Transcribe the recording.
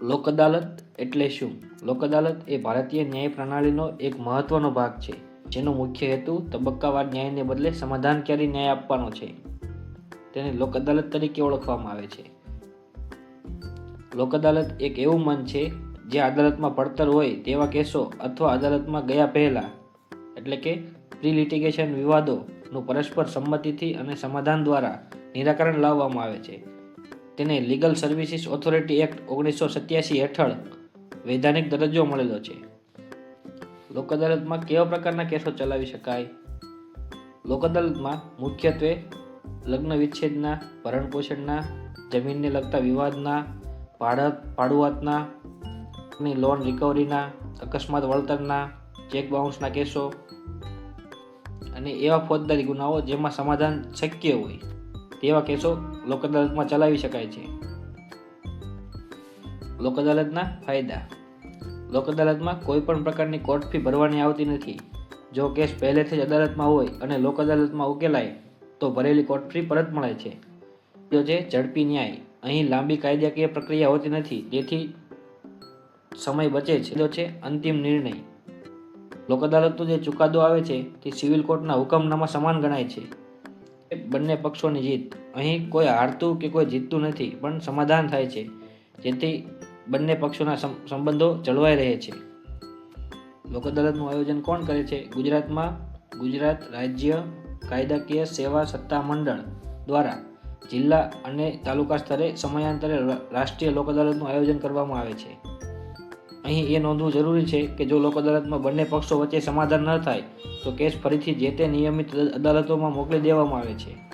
લોક અદાલત એટલે શું? લોક અદાલત એ ભારતીય ન્યાય પ્રણાલીનો એક મહત્વનો ભાગ છે, જેનો મુખ્ય હેતુ તબક્કાવાર ન્યાયને બદલે સમાધાનકારી ન્યાય આપવાનો છે. તેને લોક અદાલત તરીકે ઓળખવામાં આવે છે. લોક અદાલત એક એવું મંચ છે જ્યાં અદાલતમાં પડતર હોય તેવા કેસો અથવા અદાલતમાં ગયા પહેલા એટલે કે પ્રી લિટિગેશન વિવાદોનું પરસ્પર સંમતિથી અને સમાધાન દ્વારા નિરાકરણ લાવવામાં આવે છે. તેને લીગલ સર્વિસીસ ઓથોરિટી એક્ટ 1987 હેઠળ વૈધાનિક દરજ્જો મળેલો છે. લોક અદાલતમાં કેવા પ્રકારના કેસો ચલાવી શકાય? લોક અદાલતમાં મુખ્યત્વે લગ્ન વિચ્છેદના, ભરણપોષણના, જમીનને લગતા વિવાદના, ભાડુઆતના, લોન રિકવરીના, અકસ્માત વળતરના, ચેક બાઉન્સના કેસો અને એવા ફોજદારી ગુનાઓ જેમાં સમાધાન શક્ય હોય તેવા કેસો લોક અદાલતમાં ચલાવી શકાય છે. લોક અદાલતના ફાયદા. લોક અદાલતમાં કોઈ પણ પ્રકારની કોર્ટ ફી ભરવાની આવતી નથી. જો કેસ પહેલેથી જ અદાલતમાં હોય અને લોક અદાલતમાં ઉકેલાય તો ભરેલી કોર્ટ ફી પરત મળે છે. બીજો છે ઝડપી ન્યાય. અહીં લાંબી કાયદાકીય પ્રક્રિયા હોતી નથી, તેથી સમય બચે છે. બીજો છે અંતિમ નિર્ણય. લોક અદાલતનો જે ચુકાદો આવે છે તે સિવિલ કોર્ટના હુકમનામા સમાન ગણાય છે. બંને પક્ષોની જીત. અહીં કોઈ હારતું કે કોઈ જીતતું નથી, પણ સમાધાન થાય છે, જેથી બંને પક્ષોના સંબંધો જળવાઈ રહે છે. લોક અદાલતનું આયોજન કોણ કરે છે? ગુજરાતમાં ગુજરાત રાજ્ય કાયદાકીય સેવા સત્તા મંડળ દ્વારા જિલ્લા અને તાલુકા સ્તરે સમયાંતરે રાષ્ટ્રીય લોક અદાલતનું આયોજન કરવામાં આવે છે. અહીં એ નોંધવું જરૂરી છે કે જો લોક અદાલતમાં બંને પક્ષો વચ્ચે સમાધાન ન થાય તો કેસ ફરીથી જે તે નિયમિત અદાલતોમાં મોકલી દેવામાં આવે છે.